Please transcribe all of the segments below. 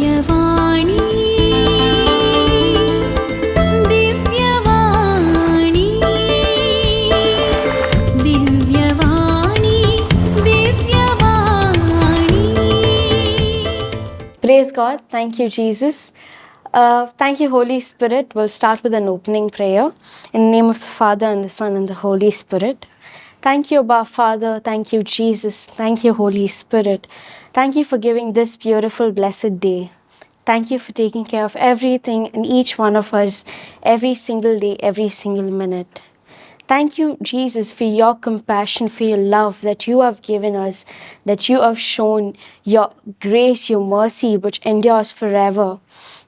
Divyavani, Divyavani, Divyavani, Divyavani. Praise God. Thank you, Jesus. Thank you, Holy Spirit. We'll start with an opening prayer. In the name of the Father, and the Son, and the Holy Spirit. Thank you, Abba Father. Thank you, Jesus. Thank you, Holy Spirit. Thank you for giving this beautiful, blessed day. Thank you for taking care of everything and each one of us every single day, every single minute. Thank you, Jesus, for your compassion, for your love that you have given us, that you have shown your grace, your mercy, which endures forever.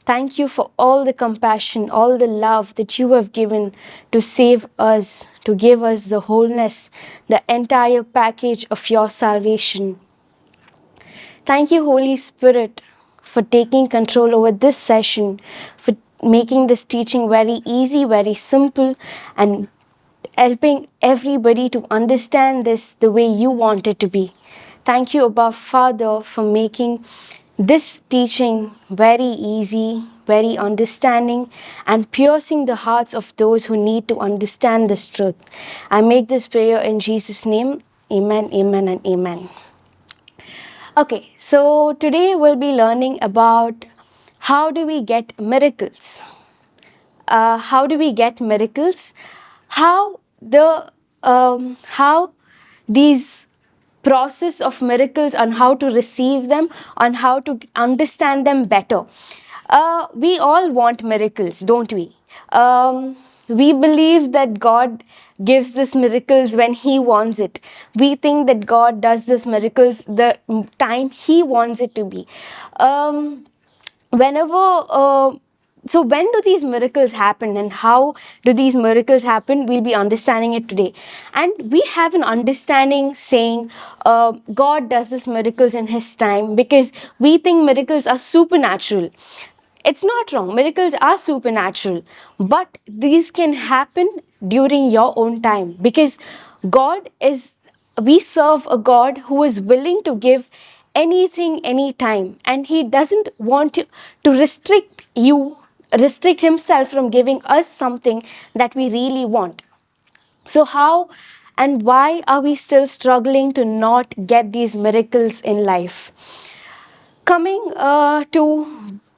Thank you for all the compassion, all the love that you have given to save us, to give us the wholeness, the entire package of your salvation. Thank you, Holy Spirit, for taking control over this session, for making this teaching very easy, very simple, and helping everybody to understand this the way you want it to be. Thank you, Abba Father, for making this teaching very easy, very understanding, and piercing the hearts of those who need to understand this truth. I make this prayer in Jesus' name. Amen, amen, and amen. Okay, so today we'll be learning about how do we get miracles. How do we get miracles? How these process of miracles and how to receive them and how to understand them better. We all want miracles, don't we? We believe that God gives this miracles when He wants it. We think that God does this miracles the time He wants it to be. So when do these miracles happen and how do these miracles happen? We'll be understanding it today. And we have an understanding saying God does these miracles in His time because we think miracles are supernatural. It's not wrong. Miracles are supernatural, but these can happen during your own time because we serve a God who is willing to give anything, anytime, and He doesn't want to restrict Himself from giving us something that we really want. So, how and why are we still struggling to not get these miracles in life? Coming to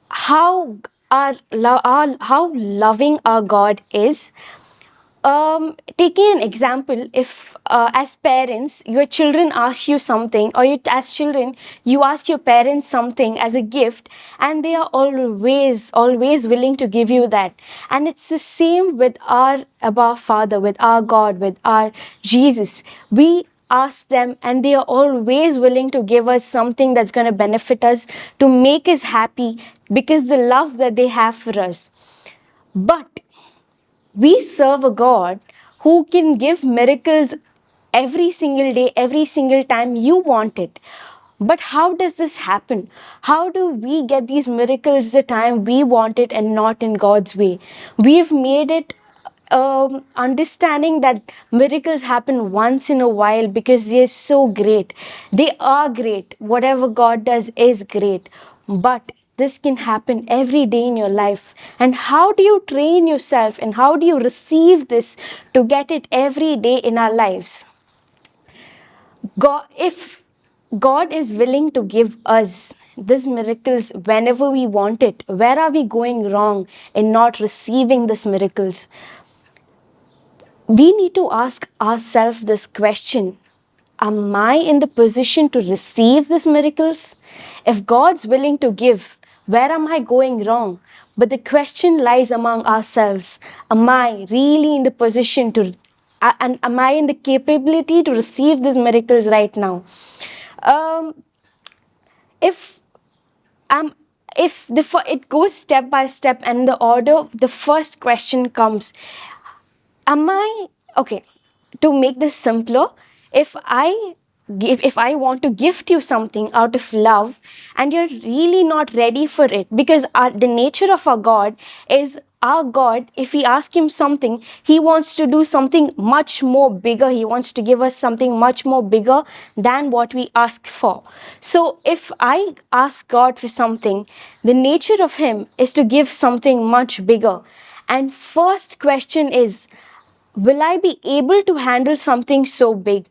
how how loving our God is. Taking an example, if as parents your children ask you something, or as children you ask your parents something as a gift, and they are always willing to give you that. And it's the same with our Abba Father, with our God, with our Jesus. We ask them and they are always willing to give us something that's going to benefit us, to make us happy, because the love that they have for us. But we serve a God who can give miracles every single day, every single time you want it. But how does this happen? How do we get these miracles the time we want it and not in God's way? We've made it understanding that miracles happen once in a while because they're so great. They are great. Whatever God does is great. But this can happen every day in your life. And how do you train yourself and how do you receive this to get it every day in our lives? If God is willing to give us these miracles whenever we want it, where are we going wrong in not receiving these miracles? We need to ask ourselves this question: am I in the position to receive these miracles? If God's willing to give, where am I going wrong? But the question lies among ourselves: am I really in the position to, and am I in the capability to receive these miracles right now? Um, if it goes step by step, and the order, the first question comes: am I okay? To make this simpler, if I if I want to gift you something out of love and you're really not ready for it, because the nature of our God is, our God, if we ask him something, he wants to do something much more bigger. He wants to give us something much more bigger than what we asked for. So if I ask God for something, the nature of him is to give something much bigger. And first question is, will I be able to handle something so big?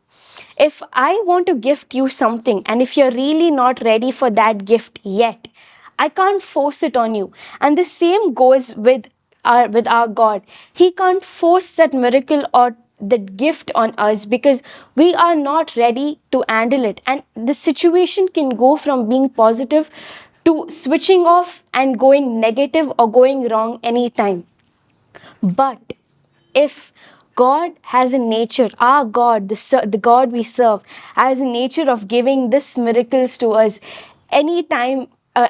If I want to gift you something, and if you're really not ready for that gift yet, I can't force it on you. And the same goes with our God. He can't force that miracle or that gift on us because we are not ready to handle it. And the situation can go from being positive to switching off and going negative or going wrong anytime. But if God has a nature, our God, the God we serve, has a nature of giving this miracles to us anytime,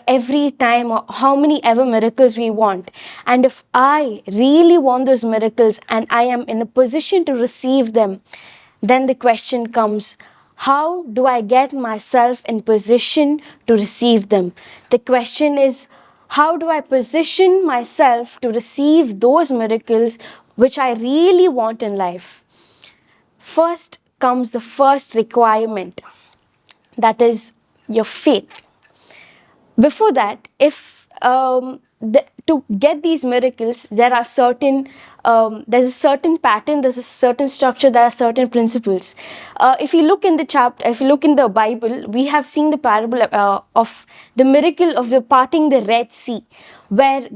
every time, or how many ever miracles we want. And if I really want those miracles and I am in a position to receive them, then the question comes, how do I get myself in position to receive them? The question is, how do I position myself to receive those miracles which I really want in life? First comes the first requirement, that is your faith. Before that, if to get these miracles, there are certain there's a certain pattern, there's a certain structure, there are certain principles. If you look in the chapter, if you look in the Bible, we have seen the parable of the miracle of the parting the Red Sea, where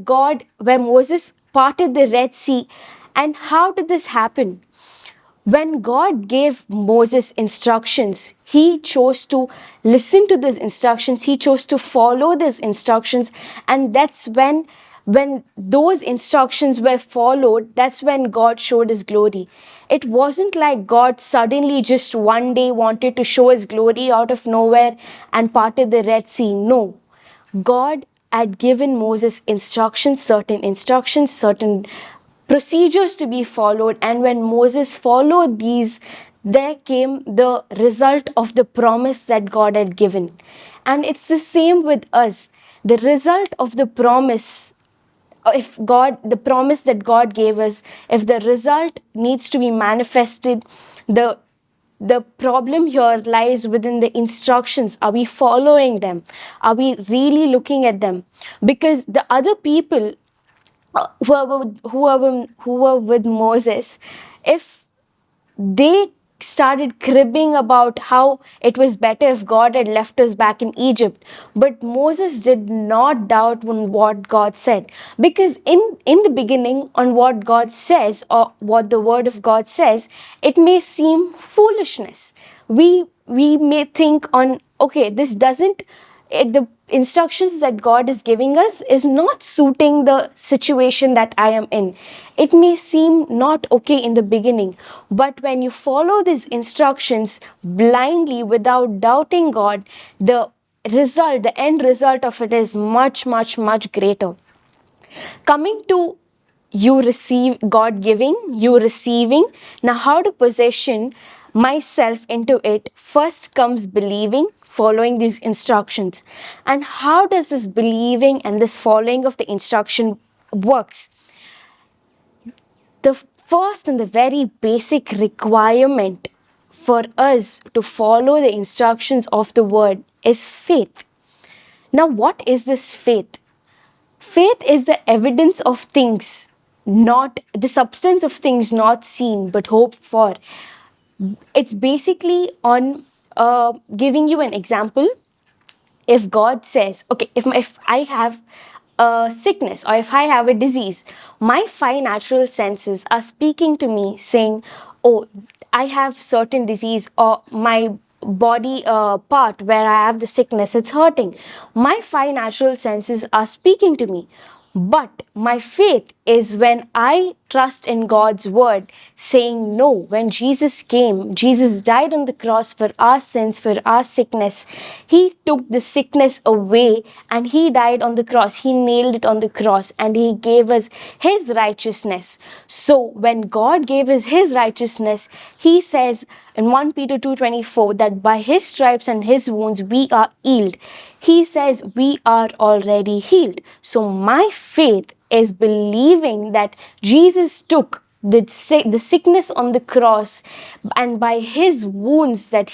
Moses parted the Red Sea. And how did this happen? When God gave Moses instructions, he chose to listen to these instructions, he chose to follow these instructions, and that's when those instructions were followed, that's when God showed his glory. It wasn't like God suddenly just one day wanted to show his glory out of nowhere and parted the Red Sea. No. God had given Moses instructions, certain procedures to be followed. And when Moses followed these, there came the result of the promise that God had given. And it's the same with us. The result of the promise, the promise that God gave us, if the result needs to be manifested, the problem here lies within the instructions. Are we following them? Are we really looking at them? Because the other people who were with Moses, if they started cribbing about how it was better if God had left us back in Egypt. But Moses did not doubt on what God said. Because in the beginning, on what God says or what the word of God says, it may seem foolishness. We may think on, okay, this doesn't, the instructions that God is giving us is not suiting the situation that I am in. It may seem not okay in the beginning, but when you follow these instructions blindly without doubting God, the result, the end result of it is much, much, much greater. Coming to you receive, God giving, you receiving. Now, how to position myself into it? First comes believing, following these instructions. And how does this believing and this following of the instruction works? The first and the very basic requirement for us to follow the instructions of the word is faith. Now, what is this faith? Faith is the evidence of things, not the substance of things not seen but hoped for. It's basically on giving you an example. If God says, okay, if I have a sickness or if I have a disease, my five natural senses are speaking to me saying, oh, I have certain disease, or my body part where I have the sickness, it's hurting. My five natural senses are speaking to me. But my faith is when I trust in God's word, saying no. When Jesus came, Jesus died on the cross for our sins, for our sickness. He took the sickness away and he died on the cross. He nailed it on the cross and he gave us his righteousness. So when God gave us his righteousness, he says in 1 Peter 2:24 that by his stripes and his wounds we are healed. He says we are already healed. So my faith is believing that Jesus took the sickness on the cross, and by his wounds that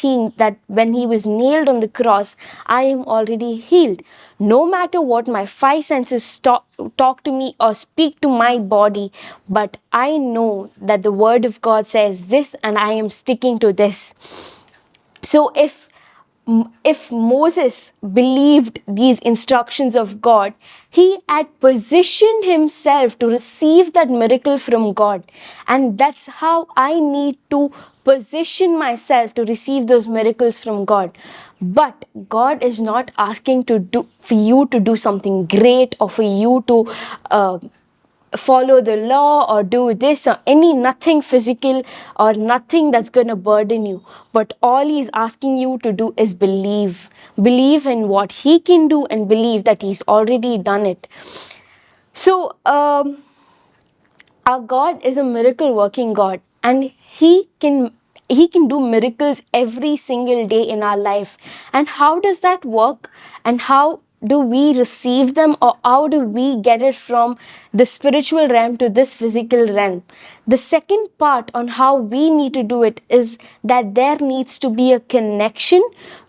when he was nailed on the cross, I am already healed. No matter what my five senses talk to me or speak to my body, but I know that the word of God says this and I am sticking to this. So if Moses believed these instructions of God, he had positioned himself to receive that miracle from God. And that's how I need to position myself to receive those miracles from God. But God is not asking for you to do something great, or for you to follow the law or do this or nothing physical or nothing that's going to burden you. But all he's asking you to do is believe in what he can do and believe that he's already done it. So our God is a miracle working God, and he can do miracles every single day in our life. And how does that work, and how do we receive them, or how do we get it from the spiritual realm to this physical realm? The second part on how we need to do it is that there needs to be a connection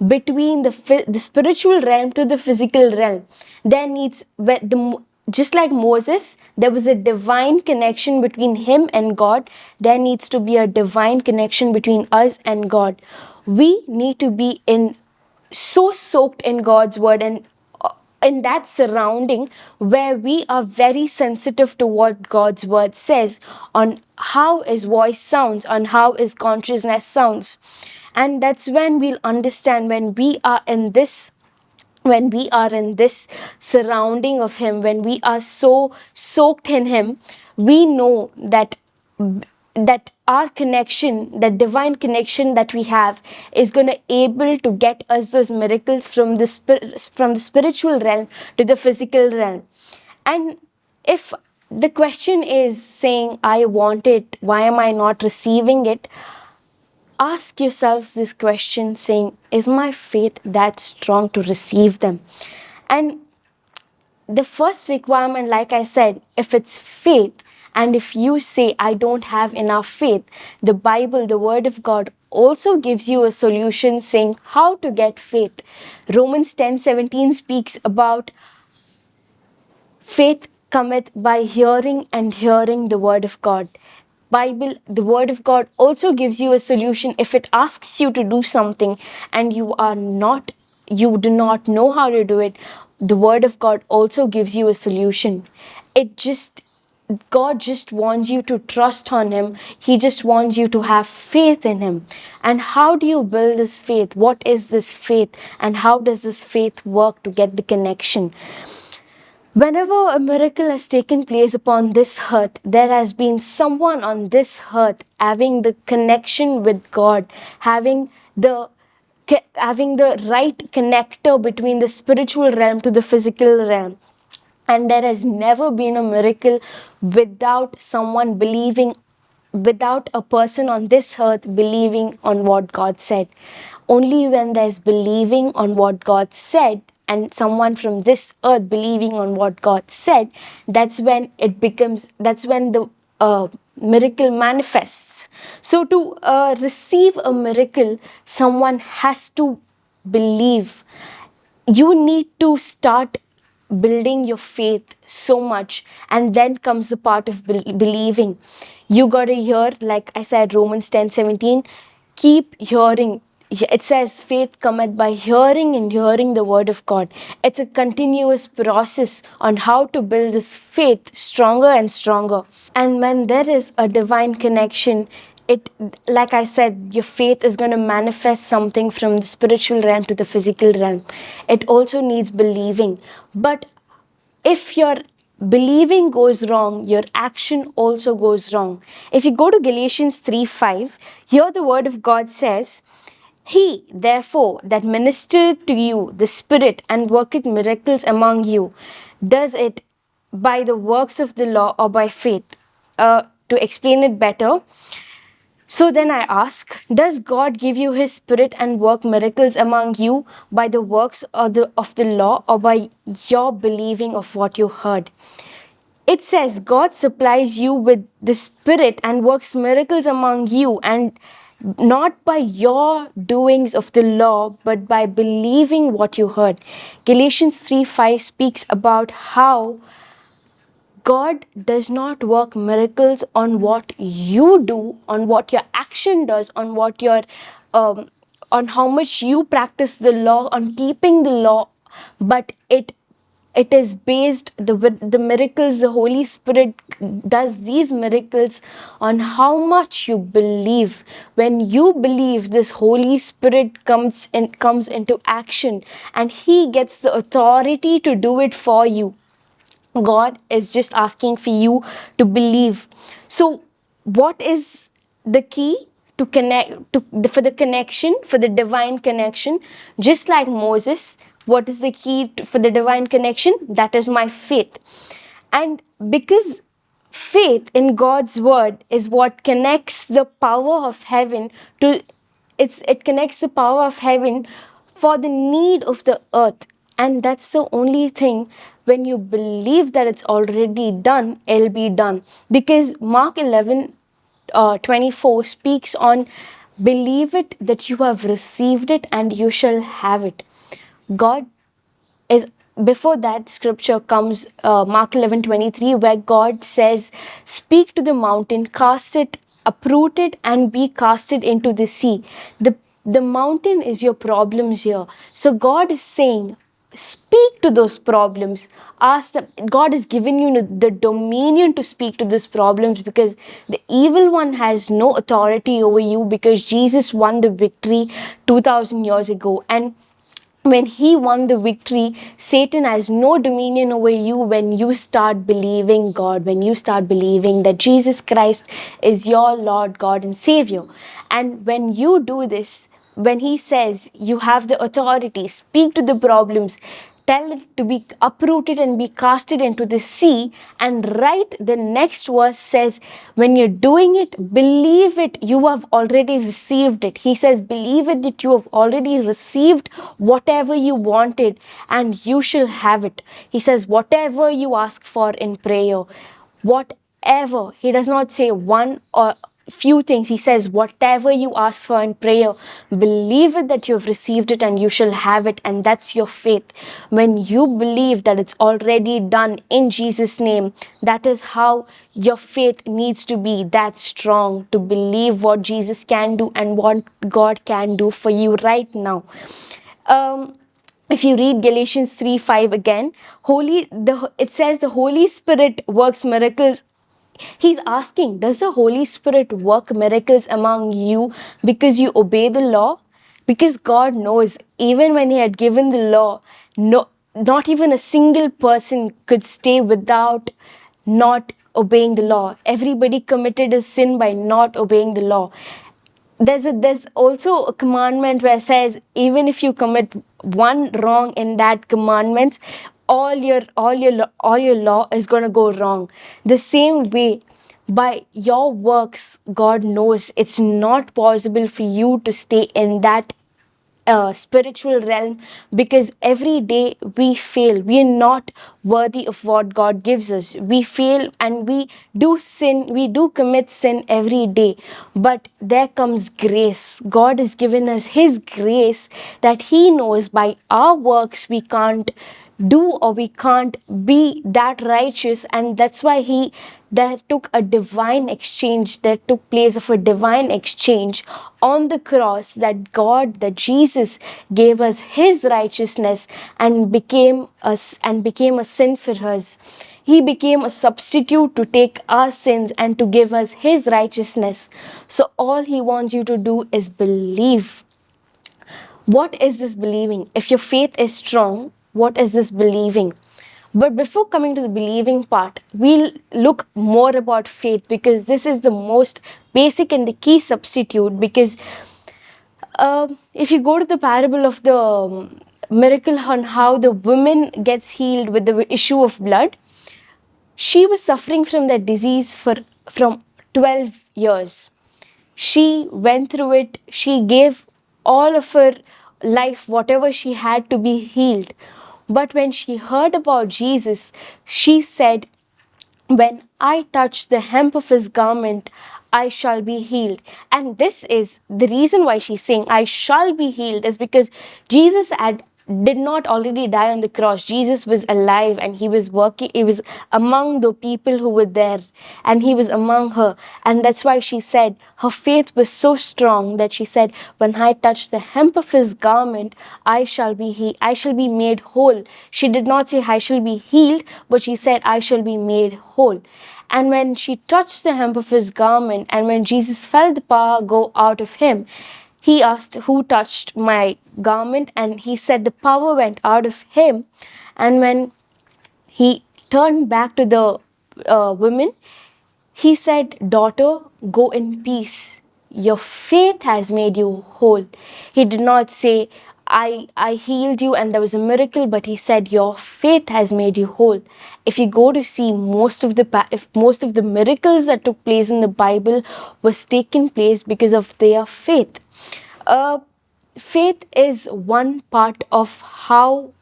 between the spiritual realm to the physical realm. There needs just like Moses, there was a divine connection between him and God. There needs to be a divine connection between us and God. We need to be so soaked in God's word and in that surrounding where we are very sensitive to what God's word says, on how his voice sounds, on how his consciousness sounds. And that's when we'll understand, when we are in this surrounding of him, when we are so soaked in him, we know that our connection, that divine connection that we have, is going to able to get us those miracles from the spiritual realm to the physical realm. And if the question is saying, I want it, why am I not receiving it? Ask yourselves this question, saying, is my faith that strong to receive them? And the first requirement, like I said, if it's faith, and if you say, I don't have enough faith, the Bible, the Word of God, also gives you a solution saying how to get faith. Romans 10:17 speaks about faith cometh by hearing, and hearing the word of God. Bible, the word of God also gives you a solution. If it asks you to do something and you do not know how to do it, the word of God also gives you a solution. God just wants you to trust on him. He just wants you to have faith in him. And how do you build this faith? What is this faith? And how does this faith work to get the connection? Whenever a miracle has taken place upon this earth, there has been someone on this earth having the connection with God, having the right connector between the spiritual realm to the physical realm. And there has never been a miracle without someone believing, without a person on this earth believing on what God said. Only when there's believing on what God said, and someone from this earth believing on what God said, that's when the miracle manifests. So to receive a miracle, someone has to believe. You need to start building your faith so much, and then comes the part of believing. You got to hear, like I said, Romans 10:17, keep hearing. It says faith cometh by hearing, and hearing the word of God. It's a continuous process on how to build this faith stronger and stronger. And when there is a divine connection, it, like I said, your faith is going to manifest something from the spiritual realm to the physical realm. It also needs believing. But if you're believing goes wrong, your action also goes wrong. If you go to Galatians 3:5, here the word of God says, He, therefore, that ministered to you the Spirit and worketh miracles among you, does it by the works of the law or by faith? To explain it better, so then I ask, does God give you His Spirit and work miracles among you by the works of the law or by your believing of what you heard? It says God supplies you with the Spirit and works miracles among you, and not by your doings of the law, but by believing what you heard. Galatians 3:5 speaks about how God does not work miracles on what you do, on what your action does, on what your, on how much you practice the law, on keeping the law, but it is based the miracles. The Holy Spirit does these miracles on how much you believe. When you believe, this Holy Spirit comes into action, and He gets the authority to do it for you. God is just asking for you to believe. So, what is the key to connect for the connection, for the divine connection? Just like Moses, what is the key for the divine connection? That is my faith. And because faith in God's word is what connects the power of heaven to it connects the power of heaven for the need of the earth. And that's the only thing. When you believe that it's already done, it'll be done. Because Mark 11 24 speaks on, believe it that you have received it and you shall have it. God is, before that scripture comes Mark 11:23, where God says, speak to the mountain, cast it, uproot it, and be casted into the sea. The mountain is your problems here. So God is saying, speak to those problems. Ask them. God has given you the dominion to speak to those problems, because the evil one has no authority over you, because Jesus won the victory 2000 years ago. And when He won the victory, Satan has no dominion over you when you start believing God, when you start believing that Jesus Christ is your Lord, God, and Savior. And when you do this, when He says you have the authority, speak to the problems, tell it to be uprooted and be casted into the sea. And right, the next verse says, when you're doing it, believe it, you have already received it. He says, believe it that you have already received whatever you wanted, and you shall have it. He says, whatever you ask for in prayer, whatever. He does not say one or few things. He says, whatever you ask for in prayer, believe it that you have received it and you shall have it. And that's your faith. When you believe that it's already done in Jesus' name, that is how your faith needs to be, that strong, to believe what Jesus can do and what God can do for you right now. If you read Galatians 3:5 again, it says the Holy Spirit works miracles. He's asking, does the Holy Spirit work miracles among you because you obey the law? Because God knows, even when He had given the law, not even a single person could stay without not obeying the law. Everybody committed a sin by not obeying the law. There's also a commandment where it says, even if you commit one wrong in that commandment, all your law is going to go wrong. The same way, by your works, God knows it's not possible for you to stay in that spiritual realm, because every day we fail. We are not worthy of what God gives us. We fail and we do sin. We do commit sin every day. But there comes grace. God has given us His grace, that He knows by our works we can't do, or we can't be that righteous. And that's why there took a divine exchange, there took place of a divine exchange on the cross, that Jesus gave us His righteousness and became a sin for us. He became a substitute to take our sins and to give us His righteousness. So all He wants you to do is believe. What is this believing? If your faith is strong, what is this believing? But before coming to the believing part, we'll look more about faith, because this is the most basic and the key substitute. Because if you go to the parable of the miracle on how the woman gets healed with the issue of blood, she was suffering from that disease from 12 years. She went through it. She gave all of her life, whatever she had, to be healed. But when she heard about Jesus, she said, when I touch the hem of his garment, I shall be healed. And this is the reason why she's saying, I shall be healed, is because Jesus did not already die on the cross. Jesus was alive, and he was working, he was among the people who were there, and he was among her. And that's why she said her faith was so strong that she said, when I touch the hem of his garment, I shall be made whole. She did not say I shall be healed, but she said I shall be made whole. And when she touched the hem of his garment, and when Jesus felt the power go out of him, he asked, who touched my garment? And he said the power went out of him. And when he turned back to the woman, he said, daughter, go in peace. Your faith has made you whole. He did not say, I healed you and there was a miracle, but he said, your faith has made you whole. If you go to see most of the miracles that took place in the Bible was taken place because of their faith. Faith is one part of how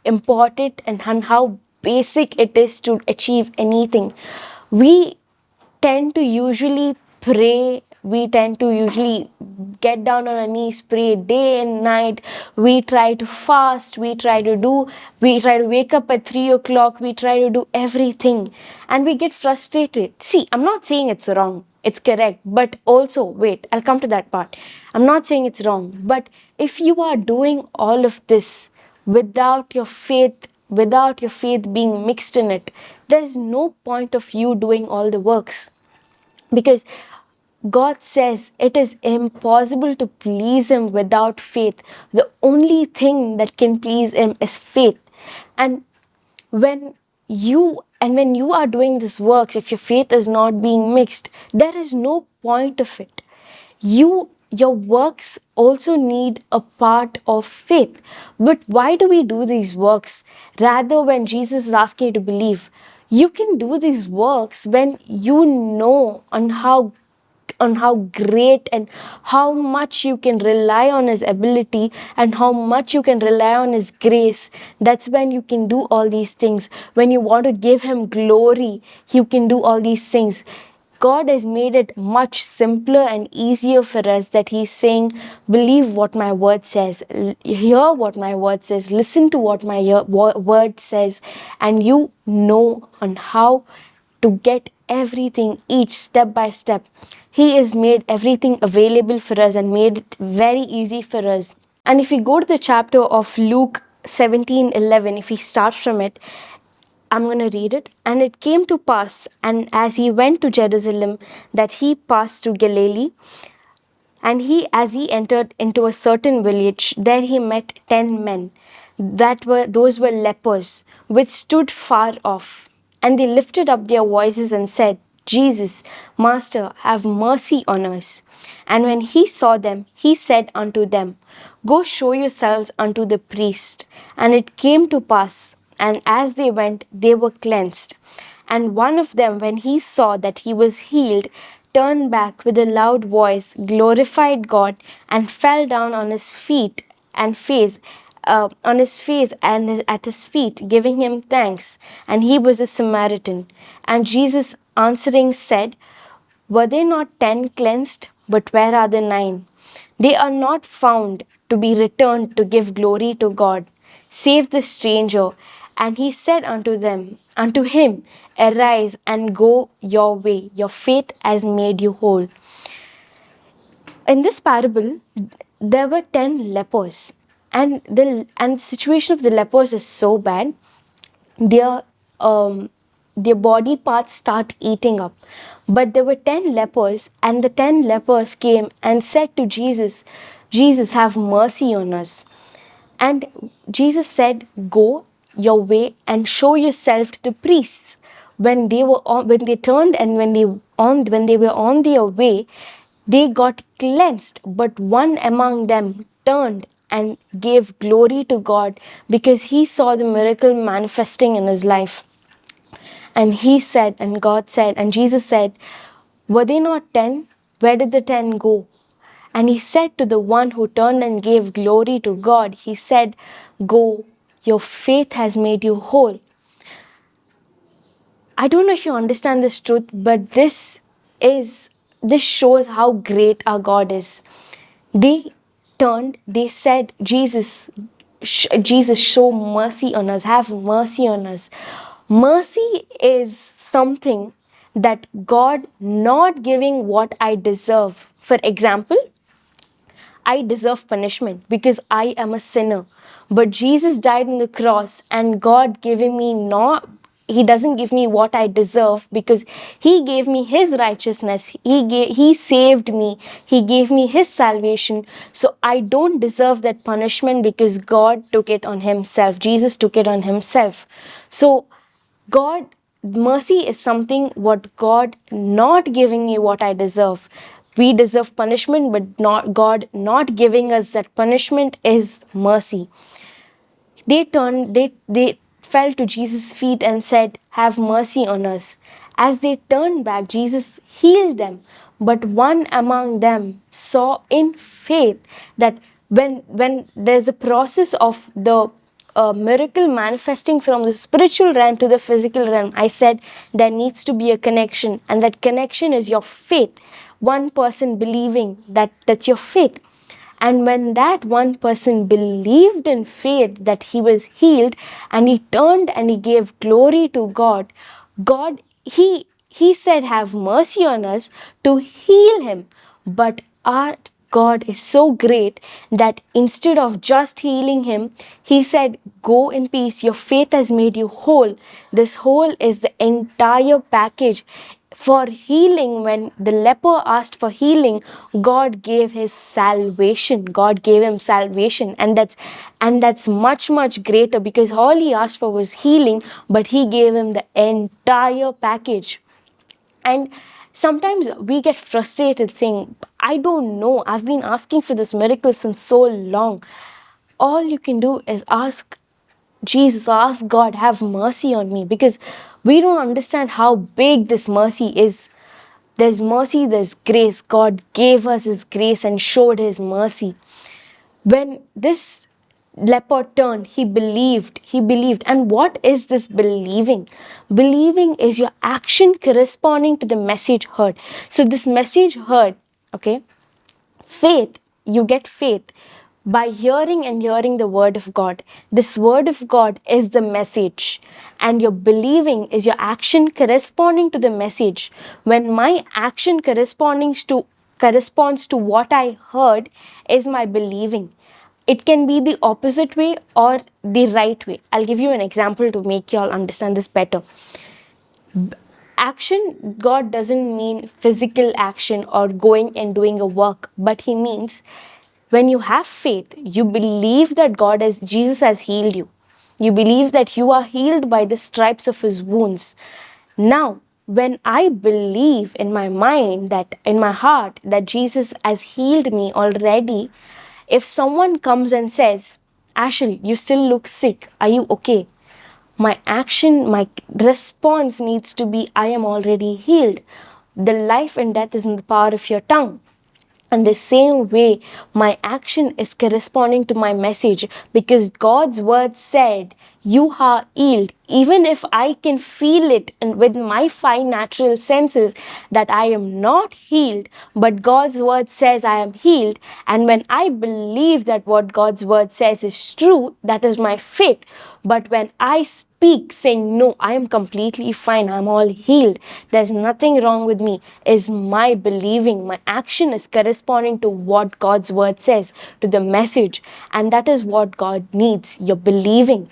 important and how basic it is to achieve anything. We tend to usually pray, we tend to usually get down on our knees, pray day and night. We try to fast, we try to wake up at 3 o'clock, we try to do everything, and we get frustrated. See, I'm not saying it's wrong, it's correct, but also, wait, I'll come to that part. I'm not saying it's wrong, but if you are doing all of this without your faith, being mixed in it, there's no point of you doing all the works. Because God says it is impossible to please him without faith. The only thing that can please him is faith. And when you are doing this works, if your faith is not being mixed, there is no point of it. Your works also need a part of faith. But why do we do these works? Rather, when Jesus is asking you to believe, you can do these works when you know on how great and how much you can rely on his ability and how much you can rely on his grace. That's when you can do all these things. When you want to give him glory, you can do all these things. God has made it much simpler and easier for us, that he's saying, believe what my word says, hear what my word says, listen to what my word says, and you know on how to get everything, each step by step. He has made everything available for us and made it very easy for us. And if we go to the chapter of Luke 17:11, if we start from it, I'm going to read it. And it came to pass, and as he went to Jerusalem, that he passed to Galilee. And as he entered into a certain village, there he met 10 men. Those were lepers, which stood far off. And they lifted up their voices and said, Jesus, Master, have mercy on us. And when he saw them, he said unto them, Go show yourselves unto the priest. And it came to pass, and as they went, they were cleansed. And one of them, when he saw that he was healed, turned back with a loud voice, glorified God, and fell down on his feet and face, and at his feet, giving him thanks. And he was a Samaritan. And Jesus answering said, Were they not 10 cleansed? But where are the 9? They are not found to be returned to give glory to God, save the stranger. And he said unto him, Arise and go your way. Your faith has made you whole. In this parable, there were 10 lepers. And the situation of the lepers is so bad. Their body parts start eating up. But there were 10 lepers, and the 10 lepers came and said to Jesus, Jesus, have mercy on us. And Jesus said, Go your way and show yourself to the priests. When they turned and when they were on their way, they got cleansed, but one among them turned and gave glory to God because he saw the miracle manifesting in his life. And he said, and God said, and Jesus said, were they not 10? Where did the 10 go? And he said to the one who turned and gave glory to God, he said, go, your faith has made you whole. I don't know if you understand this truth, but this shows how great our God is. They turned, they said, Jesus, show mercy on us, have mercy on us. Mercy is something that God not giving what I deserve. For example, I deserve punishment because I am a sinner. But Jesus died on the cross and God giving me not, he doesn't give me what I deserve because he gave me his righteousness. He saved me. He gave me his salvation. So I don't deserve that punishment because God took it on himself. Jesus took it on himself. So God, mercy is something what God not giving me what I deserve. We deserve punishment, but not God not giving us that punishment is mercy. They fell to Jesus' feet and said, have mercy on us. As they turned back, Jesus healed them. But one among them saw in faith that when there's a process of the miracle manifesting from the spiritual realm to the physical realm, I said there needs to be a connection, and that connection is your faith. One person believing that's your faith. And when that one person believed in faith that he was healed and he turned and he gave glory to God, he said, have mercy on us to heal him. But our God is so great that instead of just healing him, he said, go in peace. Your faith has made you whole. This whole is the entire package. For healing, when the leper asked for healing, God gave his salvation. God gave him salvation, and that's much, much greater because all he asked for was healing, but he gave him the entire package. And sometimes we get frustrated saying, I don't know, I've been asking for this miracle since so long. All you can do is ask Jesus, ask God, have mercy on me, because we don't understand how big this mercy is. There's mercy, there's grace. God gave us his grace and showed his mercy. When this leper turned, he believed. And what is this believing? Believing is your action corresponding to the message heard. So this message heard, okay, faith, you get faith by hearing and hearing the word of God. This word of God is the message, and your believing is your action corresponding to the message. When my action corresponds to what I heard is my believing. It can be the opposite way or the right way. I'll give you an example to make you all understand this better. Action, God doesn't mean physical action or going and doing a work, but he means when you have faith, you believe that Jesus has healed you. You believe that you are healed by the stripes of his wounds. Now, when I believe in my mind, that in my heart, that Jesus has healed me already, if someone comes and says, Ashel, you still look sick, are you okay? My action, my response needs to be, I am already healed. The life and death is in the power of your tongue. And the same way, my action is corresponding to my message, because God's word said, you are healed. Even if I can feel it with my five natural senses that I am not healed, but God's word says I am healed. And when I believe that what God's word says is true, that is my faith. But when I speak saying, no, I am completely fine, I'm all healed, there's nothing wrong with me, is my believing. My action is corresponding to what God's word says, to the message. And that is what God needs, your believing.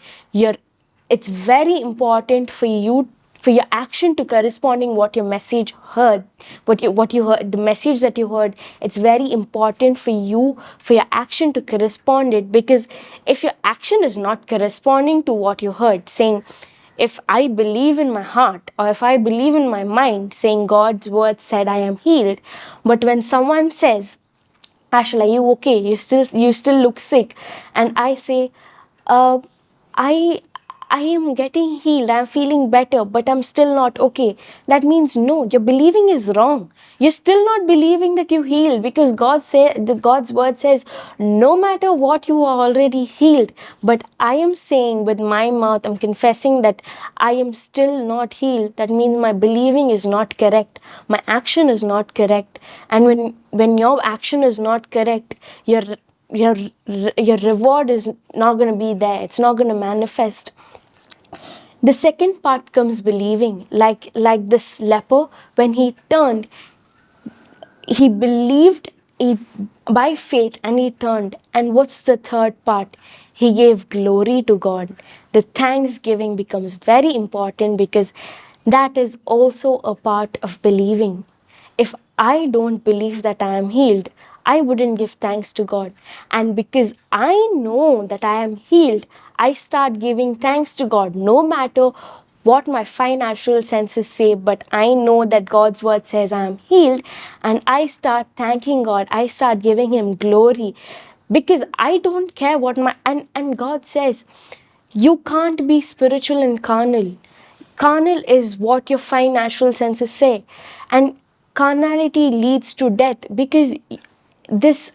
It's very important for you for your action to corresponding what your message heard, what you heard, the message that you heard. It's very important for you, for your action to correspond it, because if your action is not corresponding to what you heard, saying, if I believe in my heart or if I believe in my mind, saying God's word said I am healed, but when someone says, Ashel, are you okay? You still look sick, and I say, uh, I I am getting healed. I'm feeling better, but I'm still not okay. That means no, your believing is wrong. You're still not believing that you healed, because God's word says, no matter what, you are already healed. But I am saying with my mouth, I'm confessing that I am still not healed. That means my believing is not correct. My action is not correct. And when your action is not correct, your your reward is not going to be there. It's not going to manifest. The second part comes believing, like this leper. When he turned, he believed it by faith, and he turned. And what's the third part? He gave glory to God. The thanksgiving becomes very important, because that is also a part of believing. If I don't believe that I am healed, I wouldn't give thanks to God. And because I know that I am healed, I start giving thanks to God, no matter what my five natural senses say. But I know that God's word says I am healed, and I start thanking God. I start giving Him glory, because I don't care what my and God says, you can't be spiritual and carnal. Carnal is what your five natural senses say, and carnality leads to death, because this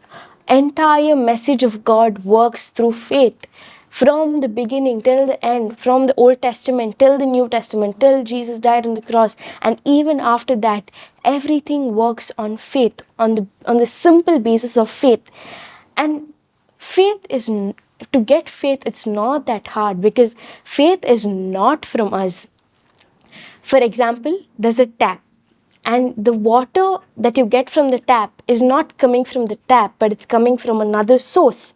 entire message of God works through faith. From the beginning till the end, from the Old Testament till the New Testament, till Jesus died on the cross, and even after that, everything works on faith, on the simple basis of faith. And faith is, to get faith, it's not that hard, because faith is not from us. For example, there's a tap, and the water that you get from the tap is not coming from the tap, but it's coming from another source.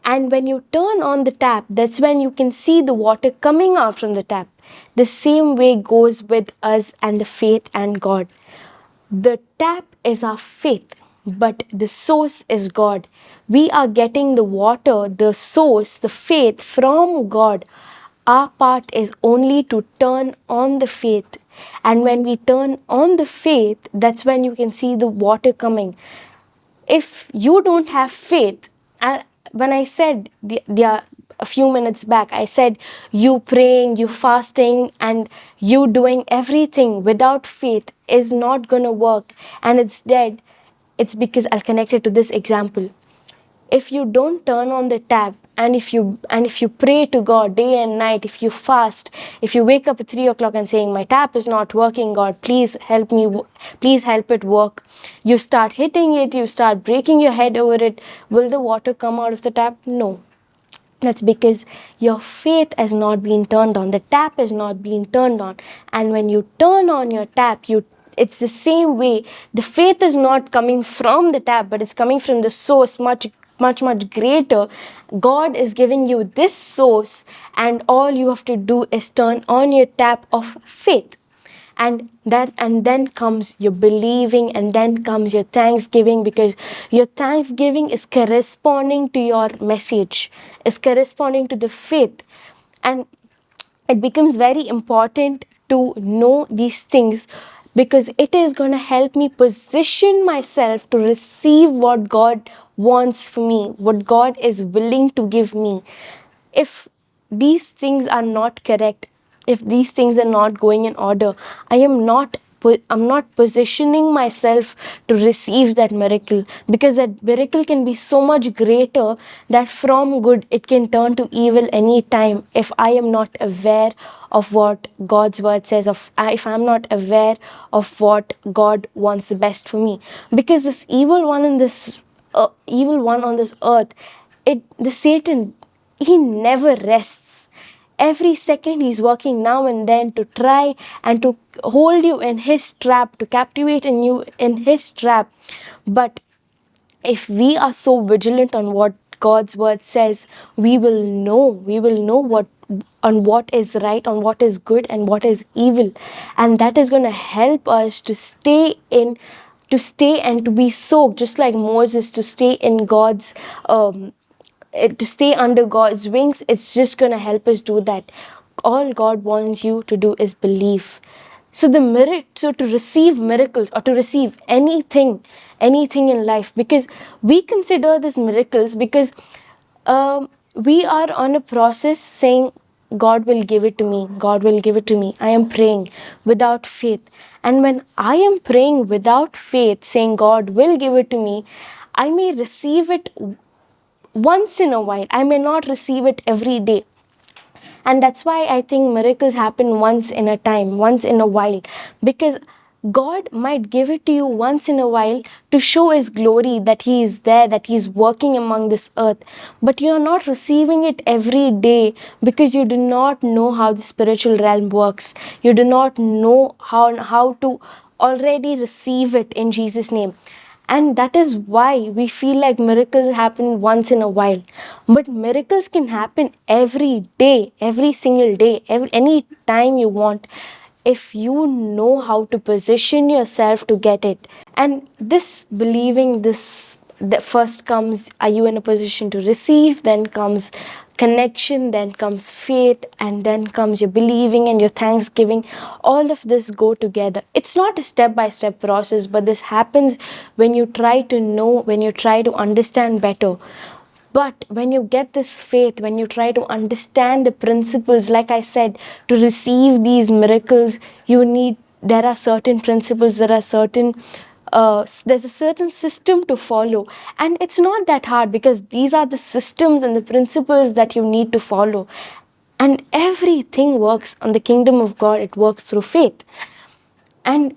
And when you turn on the tap, that's when you can see the water coming out from the tap. The same way goes with us and the faith and God. The tap is our faith, but the source is God. We are getting the water, the source, the faith from God. Our part is only to turn on the faith. And when we turn on the faith, that's when you can see the water coming. If you don't have faith, when I said a few minutes back, I said you praying, you fasting, and you doing everything without faith is not gonna work, and it's dead. It's because I'll connect it to this example. If you don't turn on the tap, and if you pray to God day and night, if you fast, if you wake up at 3 o'clock and saying, my tap is not working, God, please help me, please help it work, you start hitting it, you start breaking your head over it, will the water come out of the tap? No. That's because your faith has not been turned on. The tap has not been turned on. And when you turn on your tap, it's the same way. The faith is not coming from the tap, but it's coming from the source, much greater. God is giving you this source, and all you have to do is turn on your tap of faith. And then comes your believing, and then comes your thanksgiving, because your thanksgiving is corresponding to your message, is corresponding to the faith. And it becomes very important to know these things, because it is going to help me position myself to receive what God wants for me, what God is willing to give me. If these things are not correct, if these things are not going in order, I'm not positioning myself to receive that miracle, because that miracle can be so much greater that from good it can turn to evil any time, if I am not aware of what God's word says, if I'm not aware of what God wants the best for me. Because this evil one on this earth, the Satan, he never rests. Every second he's working now and then to try and to hold you in his trap, to captivate in you in his trap. But if we are so vigilant on what God's word says, we will know what is right, on what is good and what is evil. And that is going to help us to stay and to be soaked, just like Moses, to stay in God's to stay under God's wings. It's just going to help us do that. All God wants you to do is believe. So to receive miracles, or to receive anything in life, because we consider this miracles, because we are on a process saying, God will give it to me, God will give it to me. I am praying without faith. And when I am praying without faith, saying God will give it to me, I may receive it once in a while. I may not receive it every day. And that's why I think miracles happen once in a time, once in a while, because God might give it to you once in a while to show His glory, that He is there, that He is working among this earth. But you are not receiving it every day, because you do not know how the spiritual realm works. You do not know how to already receive it in Jesus' name. And that is why we feel like miracles happen once in a while. But miracles can happen every day, every single day, any time you want, if you know how to position yourself to get it. And this believing, this that first comes, are you in a position to receive? Then comes connection, then comes faith, and then comes your believing and your thanksgiving. All of this go together. It's not a step-by-step process, but this happens when you try to know, when you try to understand better. But when you get this faith, when you try to understand the principles, like I said, to receive these miracles, there are certain principles, there's a certain system to follow. And it's not that hard, because these are the systems and the principles that you need to follow. And everything works on the kingdom of God. It works through faith. And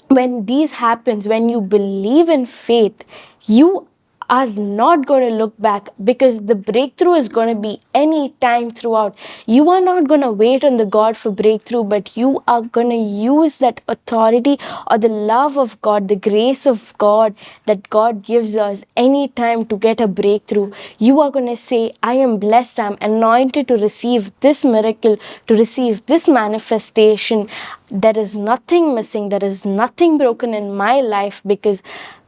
when these happens, when you believe in faith, you are not going to look back, because the breakthrough is going to be any time throughout. You are not going to wait on the God for breakthrough, but you are going to use that authority, or the love of God, the grace of God that God gives us any time to get a breakthrough. You are going to say, I am blessed, I am anointed to receive this miracle, to receive this manifestation. There is nothing missing, there is nothing broken in my life, because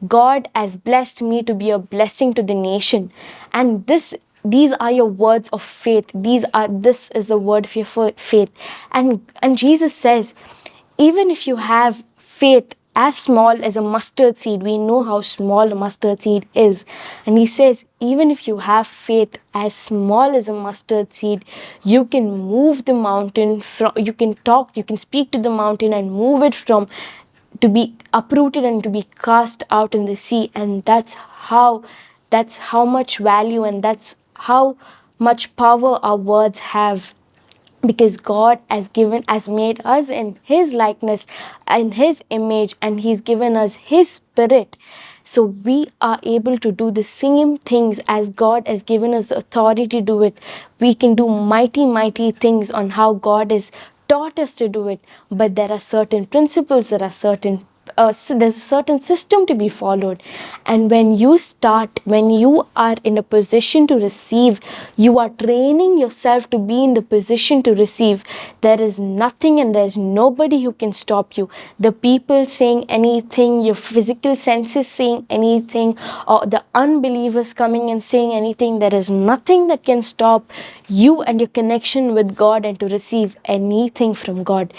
God has blessed me to be a blessing to the nation. And these are your words of faith. This is the word of your faith. And Jesus says, even if you have faith as small as a mustard seed, we know how small a mustard seed is. And He says, even if you have faith as small as a mustard seed, you can move the mountain you can speak to the mountain and move it to be uprooted and to be cast out in the sea. And that's how much value, and that's how much power our words have, because God has made us in His likeness, in His image, and He's given us His Spirit. So we are able to do the same things as God has given us the authority to do it. We can do mighty things on how God has taught us to do it. But there are certain principles, there's a certain system to be followed. And when you are in a position to receive, you are training yourself to be in the position to receive. There is nothing and there's nobody who can stop you. The people saying anything, your physical senses saying anything, or the unbelievers coming and saying anything, there is nothing that can stop you and your connection with God and to receive anything from God.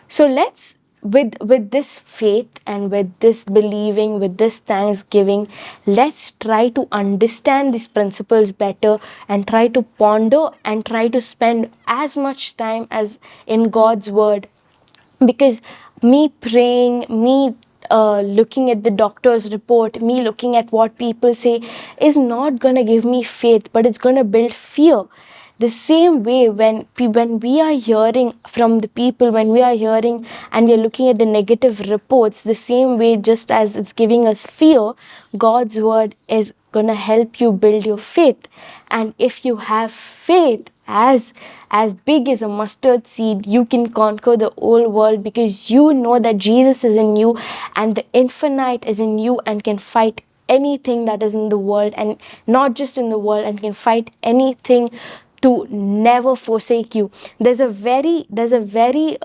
So let's, with this faith and with this believing, with this thanksgiving, let's try to understand these principles better, and try to ponder and try to spend as much time as in God's word. Because me praying, me looking at the doctor's report, me looking at what people say, is not going to give me faith, but it's going to build fear. The same way, when we are hearing from the people, when we are hearing and we are looking at the negative reports, the same way, just as it's giving us fear, God's word is going to help you build your faith. And if you have faith as big as a mustard seed, you can conquer the whole world, because you know that Jesus is in you and the infinite is in you and can fight anything that is in the world, and not just in the world, and can fight anything to never forsake you. There's a very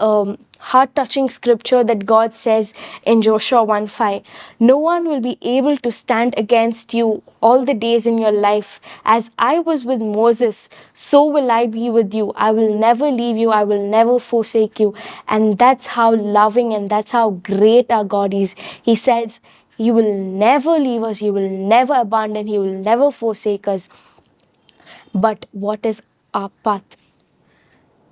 heart-touching scripture that God says in Joshua 1:5. No one will be able to stand against you all the days in your life. As I was with Moses, so will I be with you. I will never leave you. I will never forsake you. And that's how loving and that's how great our God is. He says, He will never leave us. He will never abandon. He will never forsake us. But what is our path?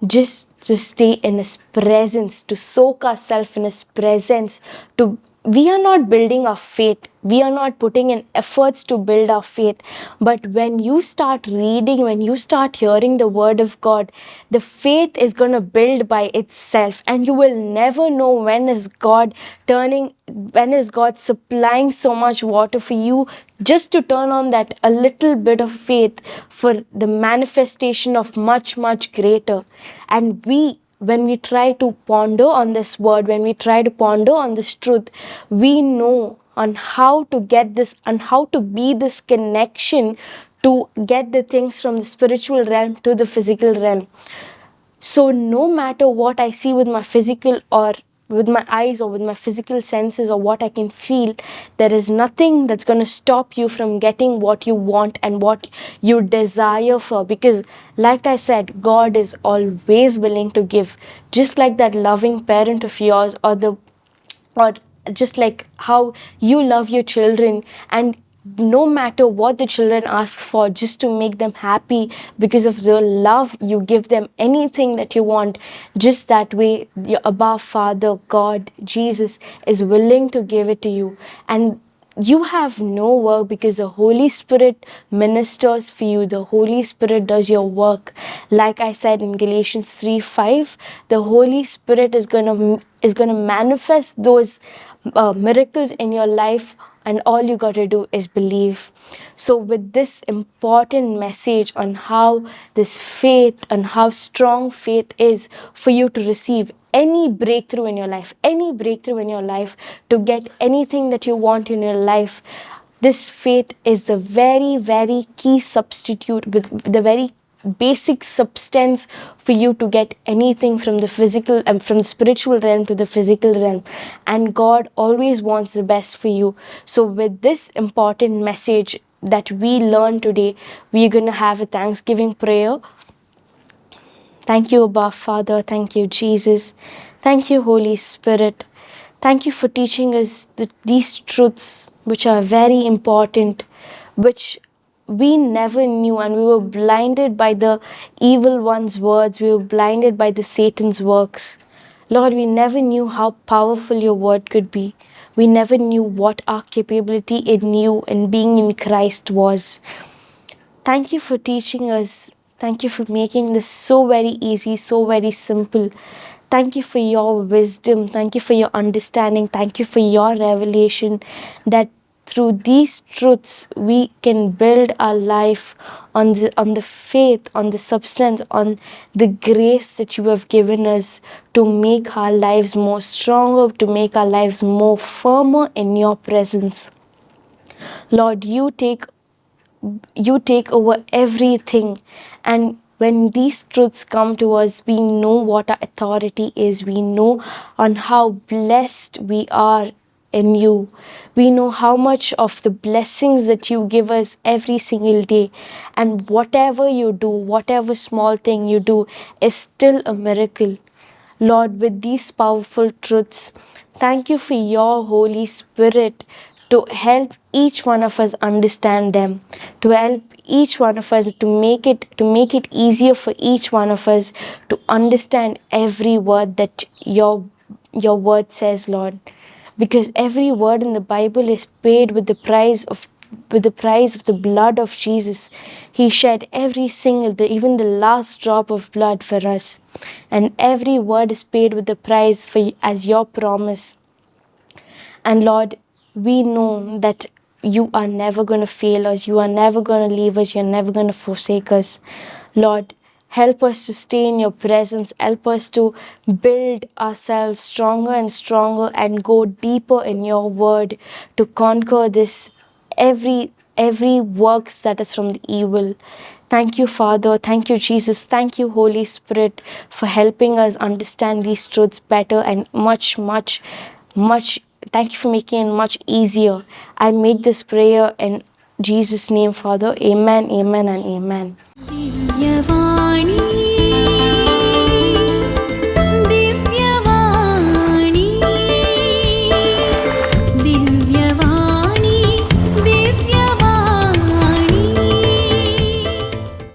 Just to stay in His presence, to soak ourselves in His presence, to we are not building our faith. We are not putting in efforts to build our faith. But when you start reading, when you start hearing the word of God, the faith is going to build by itself. And you will never know when is God supplying so much water for you just to turn on that a little bit of faith for the manifestation of much, much greater. And when we try to ponder on this word, when we try to ponder on this truth, we know on how to get this and how to be this connection to get the things from the spiritual realm to the physical realm. So no matter what I see with my physical or with my eyes or with my physical senses or what I can feel, there is nothing that's going to stop you from getting what you want and what you desire for. Because like I said, God is always willing to give. Just like that loving parent of yours, or just like how you love your children, and no matter what the children ask for, just to make them happy, because of the love you give them anything that you want, just that way your above Father God Jesus is willing to give it to you. And you have no work because the Holy Spirit ministers for you. The Holy Spirit does your work. Like I said in Galatians 3:5, the Holy Spirit is gonna manifest those miracles in your life, and all you got to do is believe. So with this important message on how this faith and how strong faith is for you to receive any breakthrough in your life, to get anything that you want in your life, this faith is the very, very key substitute, with the very basic substance for you to get anything from the physical and from the spiritual realm to the physical realm. And God always wants the best for you. So with this important message that we learned today, we're going to have a Thanksgiving prayer. Thank you, Abba Father. Thank you, Jesus. Thank you, Holy Spirit. Thank you for teaching us these truths, which are very important, which we never knew, and we were blinded by the evil one's words. We were blinded by the Satan's works. Lord, we never knew how powerful your word could be. We never knew what our capability in you and being in Christ was. Thank you for teaching us. Thank you for making this so very easy, so very simple. Thank you for your wisdom. Thank you for your understanding. Thank you for your revelation, that through these truths we can build our life on the faith, on the substance, on the grace that you have given us to make our lives more stronger, to make our lives more firmer in your presence. Lord, you take over everything. And when these truths come to us, we know what our authority is. We know on how blessed we are in you. We know how much of the blessings that you give us every single day. And whatever you do, whatever small thing you do, is still a miracle. Lord, with these powerful truths, thank you for your Holy Spirit to help each one of us understand them, to help each one of us to make it easier for each one of us to understand every word that your word says, Lord. Because every word in the Bible is paid with the price of the blood of Jesus. He shed every single, even the last drop of blood for us. And every word is paid with the price as your promise. And Lord, we know that you are never going to fail us. You are never going to leave us. You're never going to forsake us. Lord, help us to stay in your presence. Help us to build ourselves stronger and stronger and go deeper in your word to conquer this every works that is from the evil. Thank you, Father. Thank you, Jesus. Thank you, Holy Spirit, for helping us understand these truths better and much. Thank you for making it much easier. I make this prayer in Jesus' name, Father. Amen, amen, and amen. Divyavani